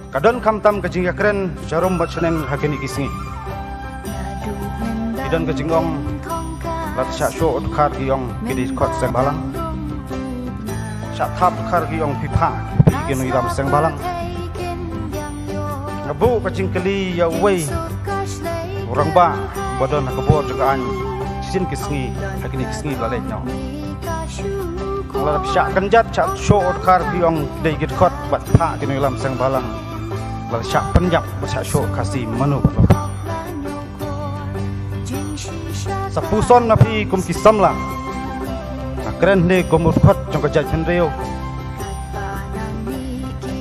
Kadon kamtam kajing yakren jarum bacenen hakini kisngi. Idan kajingong lat syak syok khar giyong kidi khot seng balang. Syak thap khar giyong pipa kinu iram seng balang. Ngabu kajing keli ya wei orang ba badon hakabor jagaan cincin kisngi hakini kisngi lalai nyaw. Kalau syak kanjat syak syok khar giyong dei gid khot bat pa kinu iram seng balang. Lalu syak penjap syak syok kasih manu berloka. Sapuson napi kum kisam lah. Keren ni kumur khot jong kajat penreo.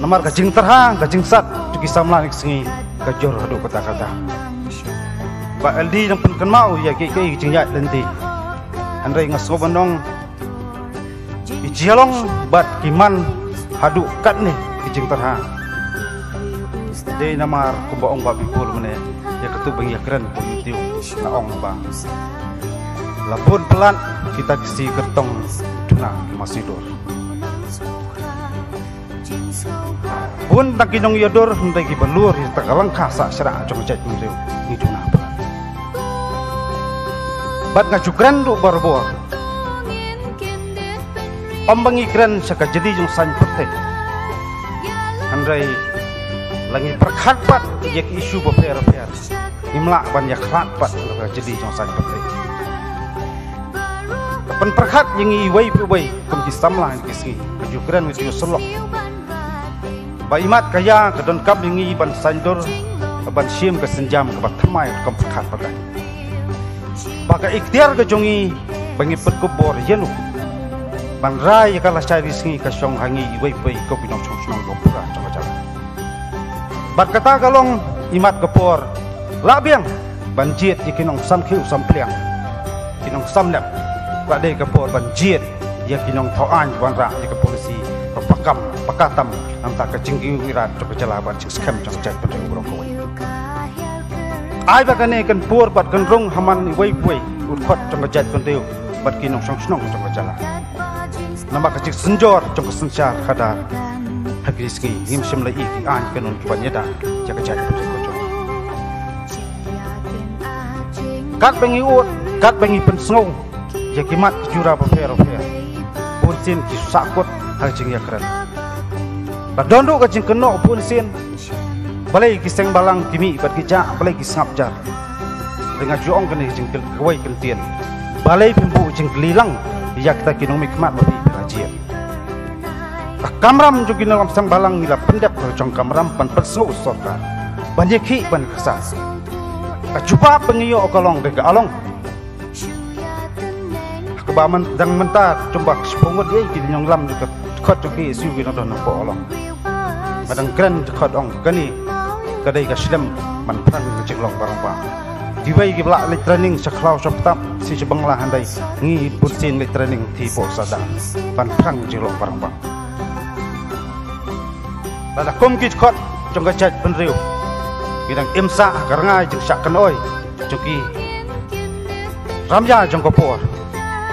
Namar kajing terhang kajing sat tu kisam lah niksengi kajor hadu kata-kata. Ba LD yang pun mau ya ke kajing jat lenti. Andai ngaso bandong. Ijialong bat kiman hadu kat ni kajing terhang. Day namar kumbaong babi pul mana ya ketubang ya keren pun tiu naong bang labun pelan kita kisi kertong tuna masidor pun tak kinong yodor hentai ki belur tak langkah sak serak jong jat tiu ni tuna bat ngajukran du barbor ombangi keren saka jadi jong san pete andai langi perkhat pat yak isu beper-per imlak ban yak khat pat jadi jong san pete pen perkhat yang iwai pu-wai kum kisamlah kisi kajukran witu selok ba imat kaya kadon kap yang ban sandur ban sim ke senjam ke batmai kum perkhat pakai baka ikhtiar ke jongi bangi petkubor yenu ban rai kala cari singi ka syong hangi iwai pu ko pinong chong go pura jong-jong bat kata kalong imat kepor labiang banjit ikinong samkhiu sampliang kinong samlap badai kepor banjit ya kinong thoan wanra di polisi pakam pakatam namta kacinggi wirat jok jalaban cing skam jong jat pen urong koi ai bakane kan por bat kan rong haman wei wei urkhot jong jat pen teu bat kinong song jong jala nama kacik senjor jong sensyar khadar Hagiski ngim sim lai ki an kanun ki banyada jaga jat putri kat bengi ut kat bengi pensngong ya kimat jura befer punsin ki sakut hajing ya keren badondo kajing keno punsin balai ki seng balang kimi bat ki ja balai ki sngap jar dengan juong kene jing kwai kentien balai pimbu jing lilang ya kita kinong mikmat babi pengajian kamram juga dalam sang balang nila pendap jong kamram pan persu sorka banyak hi ban kesas kajupa pengiyo okalong dega along kebaman dang mentar coba sepongot dia ki nyong lam juga khot ki su ki no po along madang kren khot ong kani kadai ka slam man pran ngecek long barang pa diwai ki bla le training saklau saptap si sebanglah handai ngi putsin le training ti po sada pan pran ngecek long barang pa Lada kum kit khot jong kajat penriu bidang imsa karangai jeng syak kanoi joki ramya jong kopor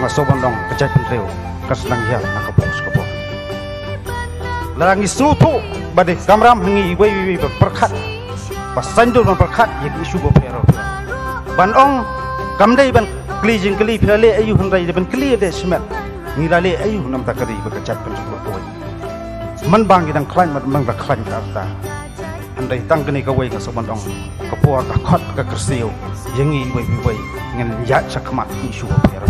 ngaso bandong kajat penriu kasnang ya nakapos kopor larang isutu bade kamram hangi wei perkhat pasandur perkhat yak isu bopero banong kamdai ban kli jeng kli phale ayu hundai ban kli de semet ngirale ayu nam takari bekajat penriu man bang idang klan man bang klan karta andai tang kini kawai ka sobandong kapor ka khot ka kersiu yengi wei ngen ya chakmat isu opera